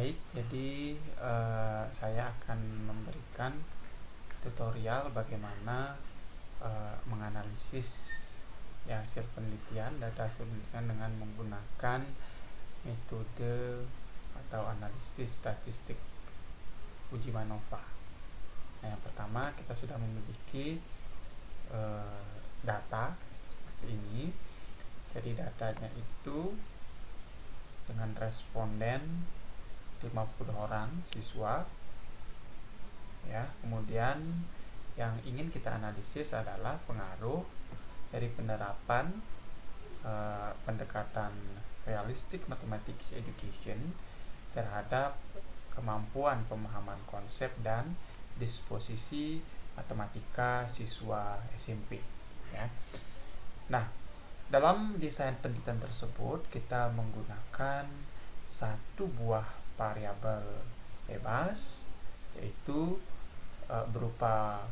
Baik, jadi saya akan memberikan tutorial bagaimana menganalisis hasil penelitian, data hasil penelitian dengan menggunakan metode atau analisis statistik uji MANOVA. Nah, yang pertama kita sudah memiliki data seperti ini. Jadi datanya itu dengan responden 50 orang siswa ya. Kemudian yang ingin kita analisis adalah pengaruh dari penerapan pendekatan realistic mathematics education terhadap kemampuan pemahaman konsep dan disposisi matematika siswa SMP ya. Nah, dalam desain penelitian tersebut kita menggunakan satu buah variabel bebas, yaitu berupa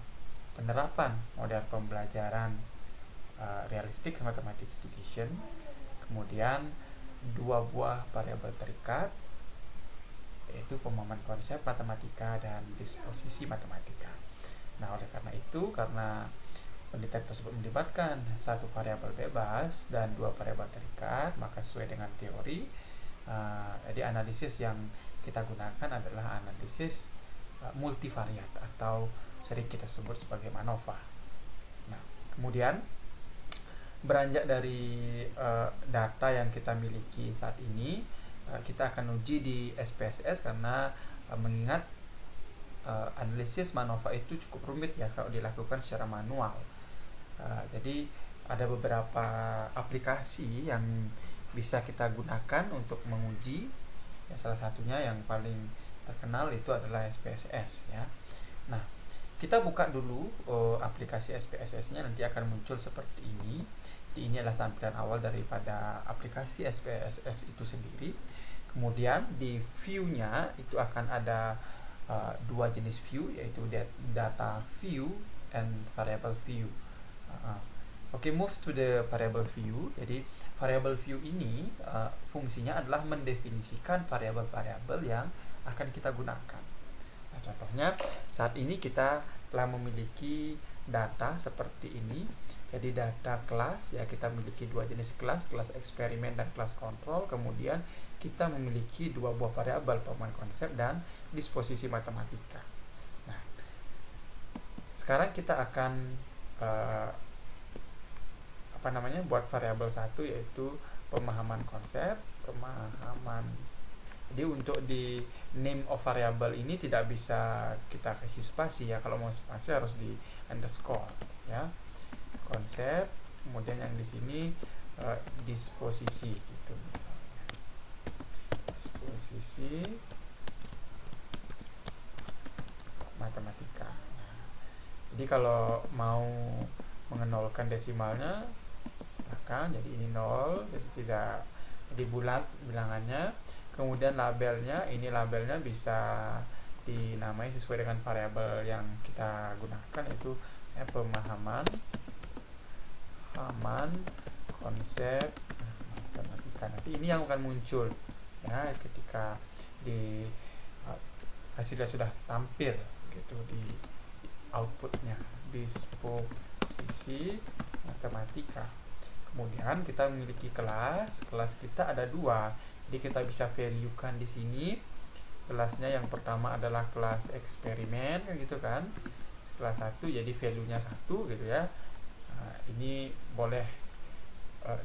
penerapan model pembelajaran realistic mathematics education. Kemudian dua buah variabel terikat, yaitu pemahaman konsep matematika dan disposisi matematika. Nah, oleh karena itu, karena penelitian tersebut melibatkan satu variabel bebas dan dua variabel terikat, maka sesuai dengan teori, jadi analisis yang kita gunakan adalah analisis multivariat atau sering kita sebut sebagai MANOVA. Nah, kemudian beranjak dari data yang kita miliki saat ini, kita akan uji di SPSS karena mengingat analisis MANOVA itu cukup rumit ya kalau dilakukan secara manual. Jadi ada beberapa aplikasi yang bisa kita gunakan untuk menguji ya, salah satunya yang paling terkenal itu adalah SPSS ya. Nah, kita buka dulu aplikasi SPSS-nya, nanti akan muncul seperti ini. Ini adalah tampilan awal daripada aplikasi SPSS itu sendiri. Kemudian di view-nya itu akan ada dua jenis view, yaitu data view and variable view. Oke, move to the variable view. Jadi variable view ini fungsinya adalah mendefinisikan variabel-variabel yang akan kita gunakan. Nah, contohnya saat ini kita telah memiliki data seperti ini. Jadi data kelas ya, kita memiliki dua jenis kelas eksperimen dan kelas kontrol. Kemudian kita memiliki dua buah variabel, pemahaman konsep dan disposisi matematika. Nah, sekarang kita akan buat variabel satu, yaitu pemahaman konsep. Jadi untuk di name of variable ini tidak bisa kita kasih spasi ya. Kalau mau spasi harus di underscore ya. Konsep, kemudian yang di sini disposisi gitu misalnya. Disposisi matematika. Nah, jadi kalau mau mengenolkan desimalnya silakan, jadi ini 0, jadi tidak di bulat bilangannya. Kemudian labelnya, ini labelnya bisa dinamai sesuai dengan variabel yang kita gunakan, yaitu pemahaman konsep matematika. Nanti ini yang akan muncul ya ketika di hasilnya sudah tampil gitu di outputnya, disposisi matematika. Kemudian kita memiliki kelas kita ada dua, jadi kita bisa value-kan di sini. Kelasnya yang pertama adalah kelas eksperimen gitu kan, kelas 1, jadi value-nya 1 gitu ya. Nah, ini boleh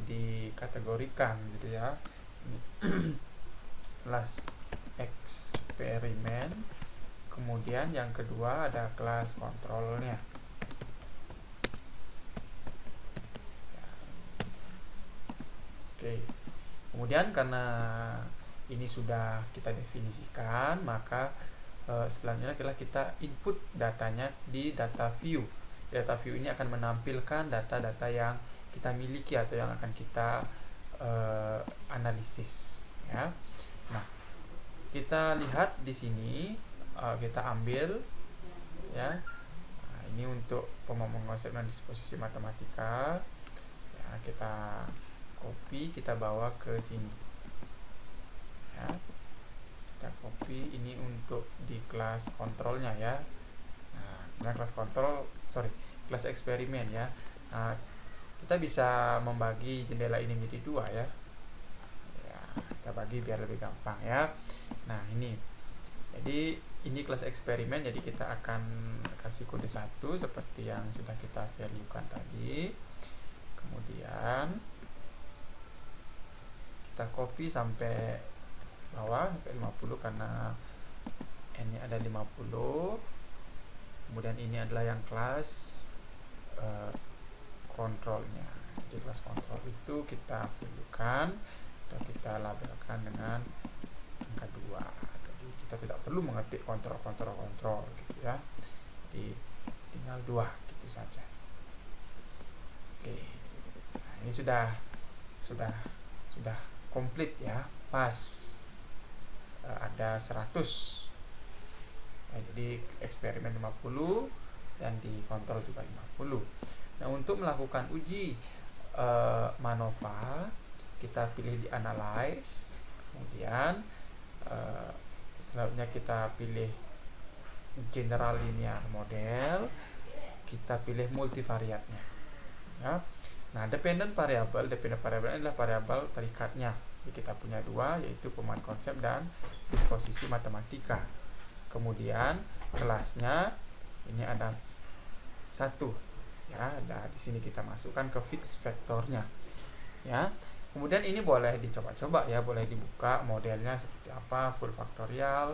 dikategorikan gitu ya. Ini kelas eksperimen. Kemudian yang kedua ada kelas kontrolnya. Oke. Kemudian karena ini sudah kita definisikan, maka selanjutnya adalah kita input datanya di data view. Data view ini akan menampilkan data-data yang kita miliki atau yang akan kita analisis ya. Nah, kita lihat di sini, kita ambil ya. Nah, ini untuk pemahaman konsep dan disposisi matematika ya, kita copy, kita bawa ke sini ya. Kita copy duduk di kelas kontrolnya ya. Nah, kelas eksperimen ya. Kita bisa membagi jendela ini menjadi dua ya. Kita bagi biar lebih gampang ya. Nah, jadi ini kelas eksperimen, jadi kita akan kasih kode 1 seperti yang sudah kita value-kan tadi. Kemudian kita copy sampai bawah sampai 50 karena n-nya ada 50. Kemudian ini adalah yang kelas kontrolnya. Jadi kelas kontrol itu kita value-kan dan kita labelkan dengan angka 2. Jadi kita tidak perlu mengetik kontrol gitu ya. Jadi tinggal 2 gitu saja. Oke. Nah, ini sudah komplit ya, pas. Ada 100 ya, jadi eksperimen 50 dan di kontrol juga 50. Nah, untuk melakukan uji MANOVA, kita pilih di analyze, kemudian selanjutnya kita pilih general linear model, kita pilih multivariatnya ya. Nah, dependent variable adalah variabel terikatnya. Jadi kita punya 2, yaitu pemahaman konsep dan disposisi matematika. Kemudian kelasnya ini ada 1 ya. Nah, di sini kita masukkan ke fix vektornya ya. Kemudian ini boleh dicoba-coba ya, boleh dibuka modelnya seperti apa, full faktorial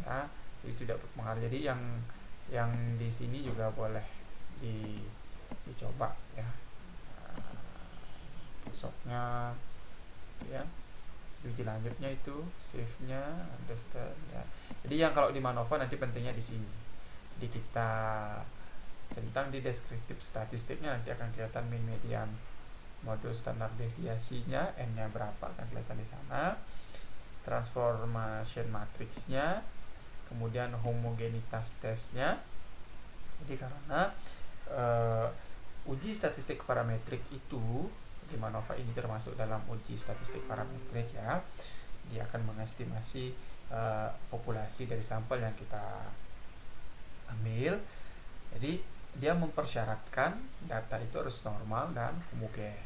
ya. Itu tidak berpengaruh. Jadi yang di sini juga boleh dicoba ya. Besoknya ya, uji lanjutnya itu save-nya, understand ya. Jadi yang kalau di MANOVA nanti pentingnya di sini. Jadi kita centang di deskriptif statistiknya, nanti akan kelihatan mean, median, modus, standar deviasinya, n-nya berapa akan kelihatan di sana. Transformation matrixnya, kemudian homogenitas tesnya. Jadi karena uji statistik parametrik itu di MANOVA ini termasuk dalam uji statistik parametrik ya. Dia akan mengestimasi populasi dari sampel yang kita ambil. Jadi dia mempersyaratkan data itu harus normal dan homogen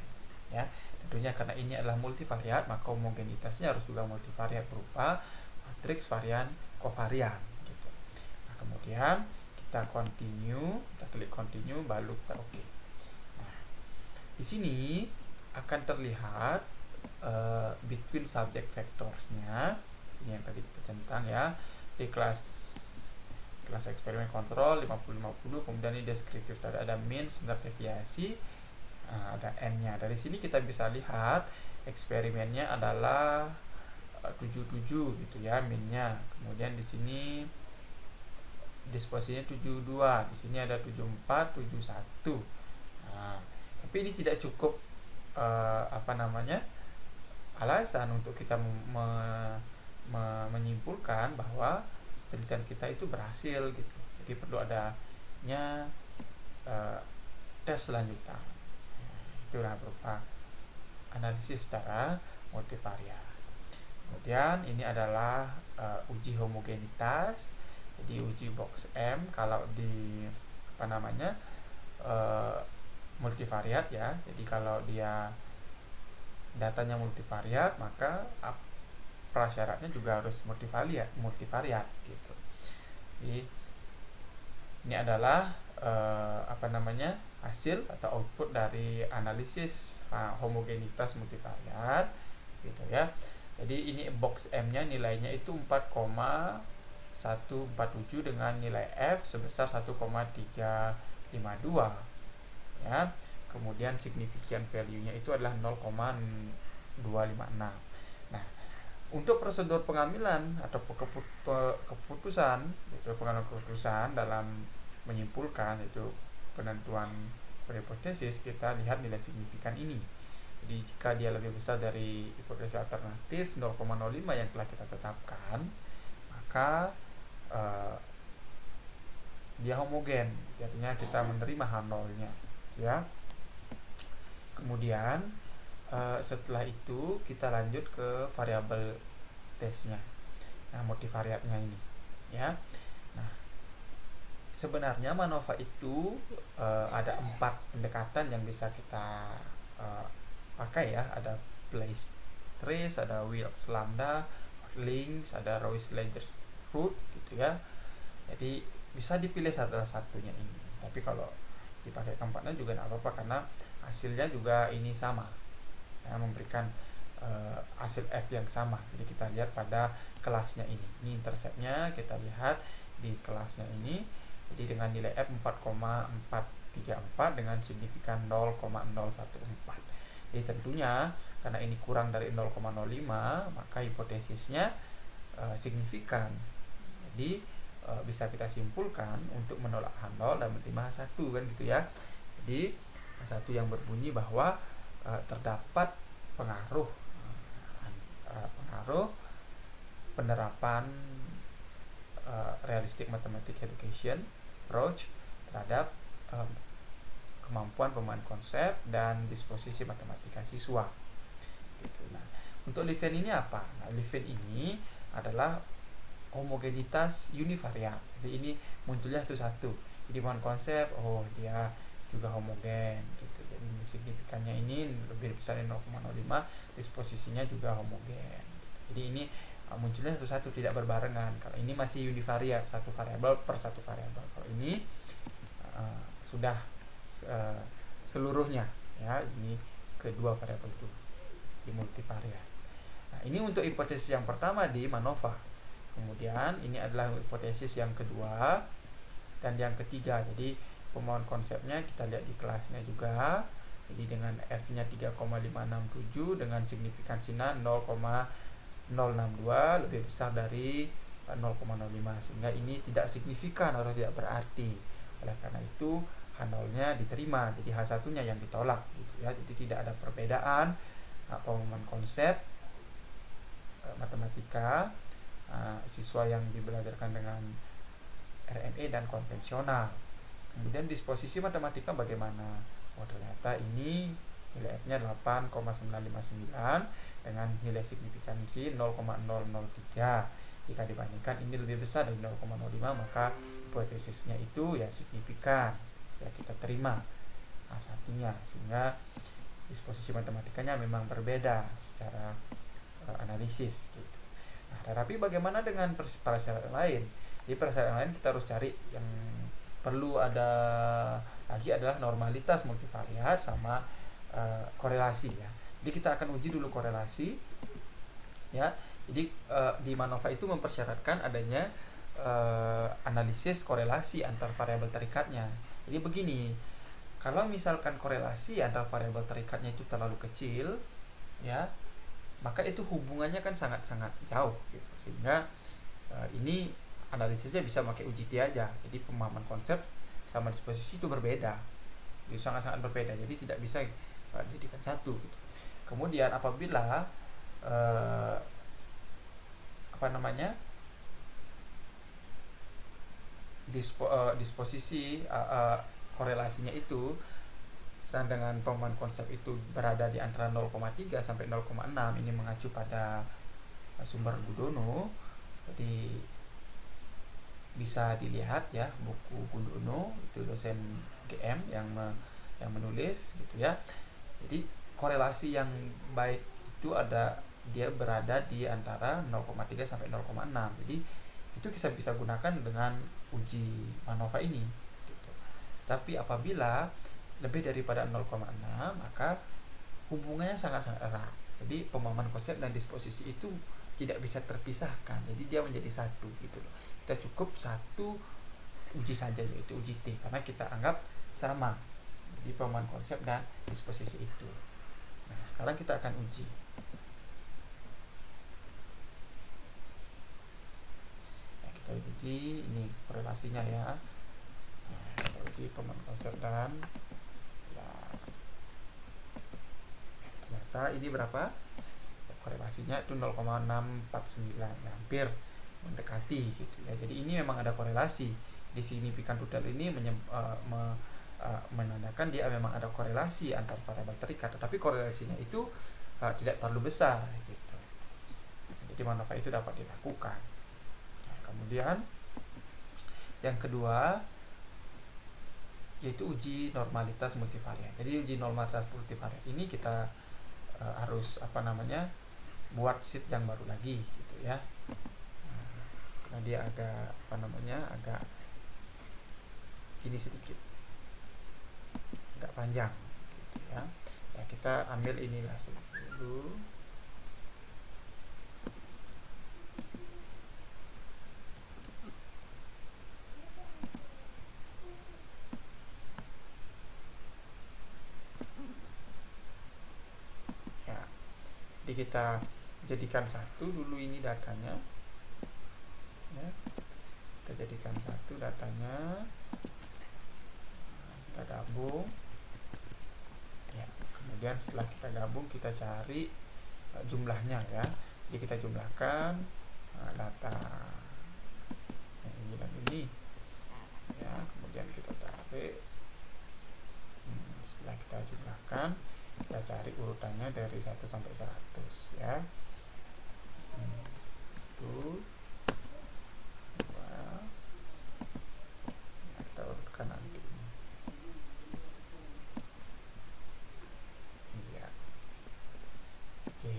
ya. Tentunya karena ini adalah multivariat, maka homogenitasnya harus juga multivariat berupa matriks varian kovarian gitu. Nah, kemudian kita klik continue, baru kita oke. Nah, di sini akan terlihat between subject vectorsnya, ini yang tadi kita centang ya, di kelas eksperimen kontrol 50-50, kemudian ini deskriptif tadi ada mean, standar deviasi, ada n-nya. Dari sini kita bisa lihat eksperimennya adalah 77 gitu ya, min-nya. Kemudian di sini disposisinya 72, di sini ada 74, 71. Nah, tapi ini tidak cukup alasan untuk kita menyimpulkan bahwa penelitian kita itu berhasil gitu. Jadi perlu adanya tes lanjutan. Itulah berupa analisis secara multivariat. Kemudian ini adalah uji homogenitas. Jadi uji box M kalau di multivariat ya. Jadi kalau dia datanya multivariat, maka prasyaratnya juga harus multivariat gitu. Jadi ini adalah hasil atau output dari analisis homogenitas multivariat gitu ya. Jadi ini box M-nya nilainya itu 4,147 dengan nilai F sebesar 1,352 ya. Kemudian significant value-nya itu adalah 0,256. Nah, untuk prosedur pengambilan atau keputusan dalam menyimpulkan itu penentuan hipotesis, kita lihat nilai signifikan ini. Jadi jika dia lebih besar dari hipotesis alternatif 0,05 yang telah kita tetapkan, maka dia homogen, artinya kita menerima H0-nya ya. Kemudian setelah itu kita lanjut ke variabel tesnya. Nah, multivariatnya ini ya. Nah, sebenarnya MANOVA itu ada 4 pendekatan yang bisa kita pakai ya. Ada place trace, ada Wilks lambda, links, ada Royce-Leger root gitu ya. Jadi bisa dipilih salah satunya ini. Tapi kalau dipakai keempatnya juga tidak apa-apa, karena hasilnya juga ini sama ya, memberikan hasil F yang sama. Jadi kita lihat pada kelasnya ini. Ini interceptnya kita lihat di kelasnya ini. Jadi dengan nilai F 4,434 dengan signifikan 0,014. Jadi tentunya karena ini kurang dari 0,05, maka hipotesisnya signifikan. Jadi bisa kita simpulkan untuk menolak H0 dan menerima H1 kan gitu ya. Jadi H1 yang berbunyi bahwa terdapat pengaruh penerapan realistic mathematics education approach terhadap kemampuan pemahaman konsep dan disposisi matematika siswa gitu. Nah, untuk Levin ini apa? Nah, Levin ini adalah homogenitas univariat. Jadi ini munculnya itu satu. Jadi pemahaman konsep, oh dia juga homogen gitu. Jadi signifikannya ini lebih besar dari 0,05, disposisinya juga homogen gitu. Jadi ini munculnya satu-satu, tidak berbarengan. Kalau ini masih univariat, satu variabel per satu variabel. Kalau ini sudah seluruhnya ya, ini kedua variabel itu di multivariat. Nah, ini untuk hipotesis yang pertama di MANOVA. Kemudian ini adalah hipotesis yang kedua dan yang ketiga. Jadi pemahaman konsepnya kita lihat di kelasnya juga. Jadi dengan F-nya 3,567 dengan signifikansinya 0,062 lebih besar dari 0,05, sehingga ini tidak signifikan atau tidak berarti. Oleh karena itu H0-nya diterima, jadi H1-nya yang ditolak gitu ya. Jadi tidak ada perbedaan pemahaman konsep matematika siswa yang dibelajarkan dengan RME dan konvensional. Kemudian disposisi matematika bagaimana? Oh, ternyata ini nilai F-nya 8,959 dengan nilai signifikansi 0,003. Jika dibandingkan ini lebih besar dari 0,05, maka hipotesisnya itu ya signifikan. Ya kita terima satunya, sehingga disposisi matematikanya memang berbeda secara analisis gitu. Nah, tetapi bagaimana dengan persyarat lain? Di persyarat lain kita harus cari yang perlu ada lagi adalah normalitas multivariat sama korelasi ya. Jadi kita akan uji dulu korelasi ya. Jadi di MANOVA itu mempersyaratkan adanya analisis korelasi antar variabel terikatnya. Jadi begini, kalau misalkan korelasi antar variabel terikatnya itu terlalu kecil ya, maka itu hubungannya kan sangat-sangat jauh gitu. Sehingga ini analisisnya bisa pakai uji T aja. Jadi pemahaman konsep sama disposisi itu berbeda. Itu sangat-sangat berbeda. Jadi tidak bisa dijadikan satu gitu. Kemudian apabila disposisi korelasinya itu dengan pemahaman konsep itu berada di antara 0,3 sampai 0,6, ini mengacu pada sumber Gudono. Jadi bisa dilihat ya buku Gudono, itu dosen GM yang menulis gitu ya. Jadi korelasi yang baik itu dia berada di antara 0,3 sampai 0,6. Jadi itu kita bisa gunakan dengan uji MANOVA ini gitu. Tapi apabila lebih daripada 0,6, maka hubungannya sangat-sangat erat. Jadi pemahaman konsep dan disposisi itu tidak bisa terpisahkan. Jadi dia menjadi satu gitu loh. Kita cukup satu uji saja, yaitu uji T, karena kita anggap sama di pemahaman konsep dan disposisi itu. Nah, sekarang kita akan uji. Nah, kita uji ini korelasinya ya. Nah, kita uji pemahaman konsep dan ternyata ini berapa? Korelasinya itu 0,649, hampir mendekati gitu ya. Jadi ini memang ada korelasi. Di signifikan rudal ini menandakan dia memang ada korelasi antar variabel terikat, tetapi korelasinya itu tidak terlalu besar gitu. Jadi MANOVA itu dapat dilakukan. kemudian yang kedua yaitu uji normalitas multivariat. Jadi uji normalitas multivariat ini kita harus buat sheet yang baru lagi gitu ya. Karena dia agak gini sedikit, agak panjang gitu ya. Ya kita ambil inilah dulu. Ya, jadi kita jadikan satu dulu ini datanya. Ya, kita jadikan satu datanya. Kita gabung ya, kemudian setelah kita gabung kita cari jumlahnya ya. Jadi kita jumlahkan data yang ini dan ini ya, kemudian kita tarik. Setelah kita jumlahkan kita cari urutannya dari 1 sampai 100 ya. Itu kita urutkan nanti. Iya. Oke.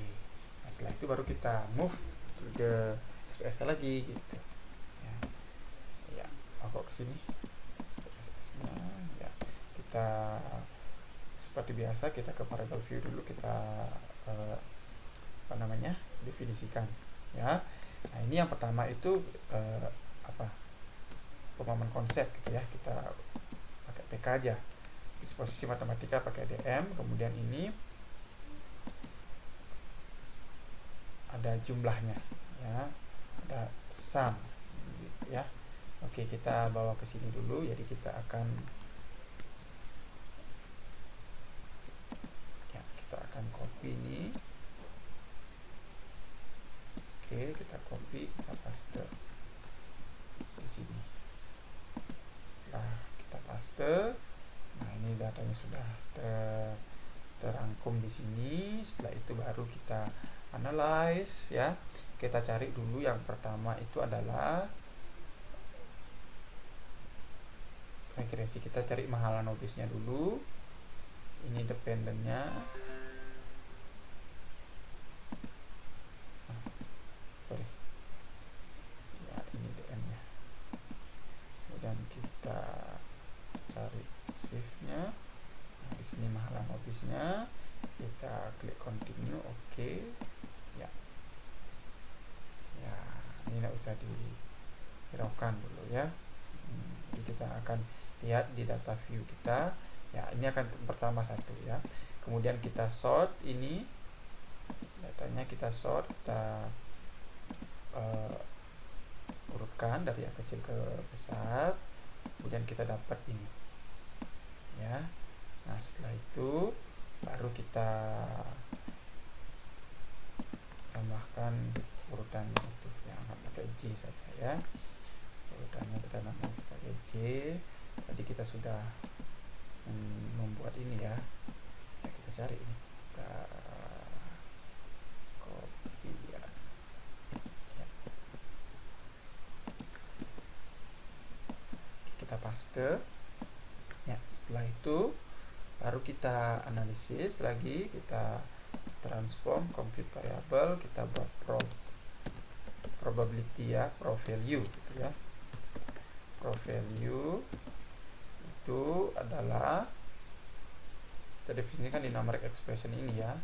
Nah, setelah itu baru kita move to the SPSS lagi gitu. Ya. Ya, kok ke sini. SPSS-nya ya. Kita seperti biasa kita ke variable view dulu, kita definisikan ya. Nah, ini yang pertama itu pemahaman konsep gitu ya. Kita pakai TK aja. Disposisi matematika pakai DM, kemudian ini ada jumlahnya ya, ada sum gitu ya. Oke, kita bawa ke sini dulu. Jadi kita akan copy ini. Oke, kita copy, kita paste di sini. Setelah kita paste, nah ini datanya sudah terangkum di sini. Setelah itu baru kita analyze ya. Kita cari dulu yang pertama itu adalah regresi. Kita cari Mahalan obisnya dulu. Ini dependennya. Ya, ini DM-nya. Kemudian kita cari save-nya. Nah, di sini Mahalan obisnya. Kita klik continue, oke. Ya. Ya, ini tidak usah dihiraukan dulu ya. Jadi kita akan lihat di data view kita. Ya, ini akan pertama satu ya. Kemudian kita sort ini. Datanya kita sort, kita urutkan dari yang kecil ke besar. Kemudian kita dapat ini. Ya. Nah, setelah itu baru kita tambahkan urutannya itu yang akan pakai J saja ya. Urutannya kita tambahkan sebagai J. Tadi kita sudah membuat ini ya. Ya, kita cari ini. Kita copy ya. Kita paste. Ya, setelah itu baru kita analisis lagi, kita transform compute variable, kita buat probability ya, pro value gitu ya. Pro value itu adalah kita definisikan di numeric expression ini ya.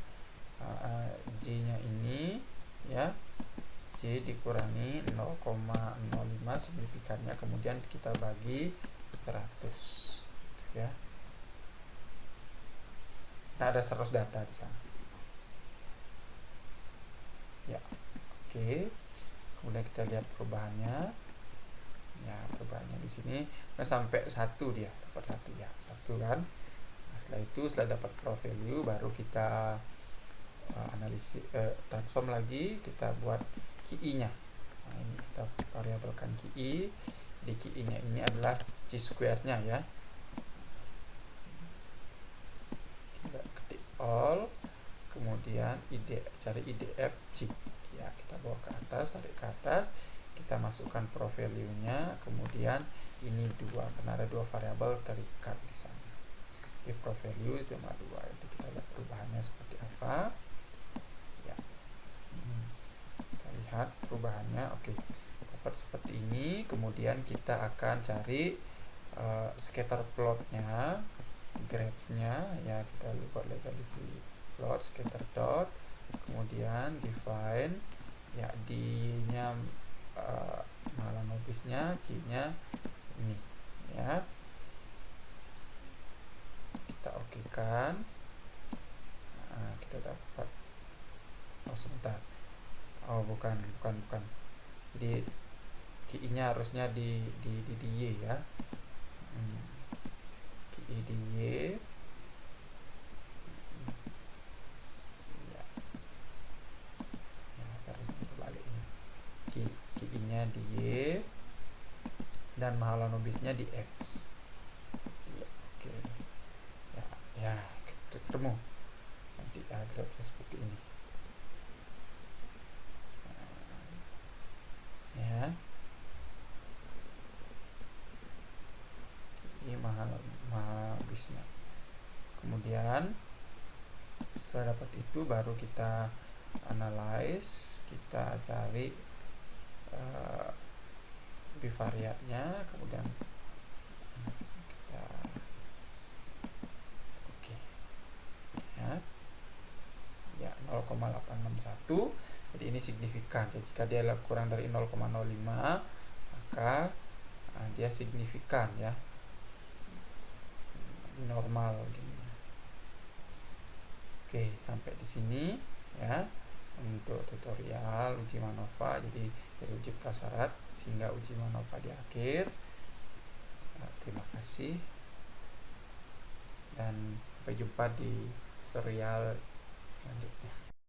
J-nya ini ya, J dikurangi 0,05 signifikannya, kemudian kita bagi 100 ya. Nah, ada 100 data di sana. Ya, oke. Kemudian kita lihat perubahannya. Ya, perubahannya di sini sampai 1 dia, dapat 1 ya, 1 kan. Nah, setelah itu setelah dapat pro value baru kita analisis transform lagi, kita buat KI-nya. Nah, ini kita variabelkan KI. Di KI-nya ini adalah C square-nya ya. Kita ketik all, kemudian cari IDF C ya, kita bawa ke atas, tarik ke atas, kita masukkan pro value-nya, kemudian ini 2 karena ada 2 variabel terikat di sana. Oke, pro value itu cuma 2. Jadi kita lihat perubahannya seperti apa. Ya. Kita lihat perubahannya. Oke. Dapat seperti ini. Kemudian kita akan cari scatter plotnya, graph-nya ya, kita buat legality plot scatter dot, kemudian define ya d-nya malanobis-nya, q-nya ini ya, kita oke kan. Nah, kita dapat sebentar, bukan, jadi QI-nya harusnya di Y ya. QI di Y ya, seharusnya terbalik ini. QI-nya di Y dan mahalanobisnya di X ya. Oke ya, ketemu nanti grafnya seperti ini ya. Ini mahalabisnya. Kemudian setelah dapat itu baru kita analyze, kita cari bivariatnya, kemudian kita oke ya 0,861. Jadi ini signifikan ya, jika dia kurang dari 0,05 maka dia signifikan ya, normal gini. Oke, sampai di sini ya untuk tutorial uji MANOVA. Jadi dari uji prasyarat sehingga uji MANOVA di akhir. Terima kasih dan sampai jumpa di tutorial selanjutnya.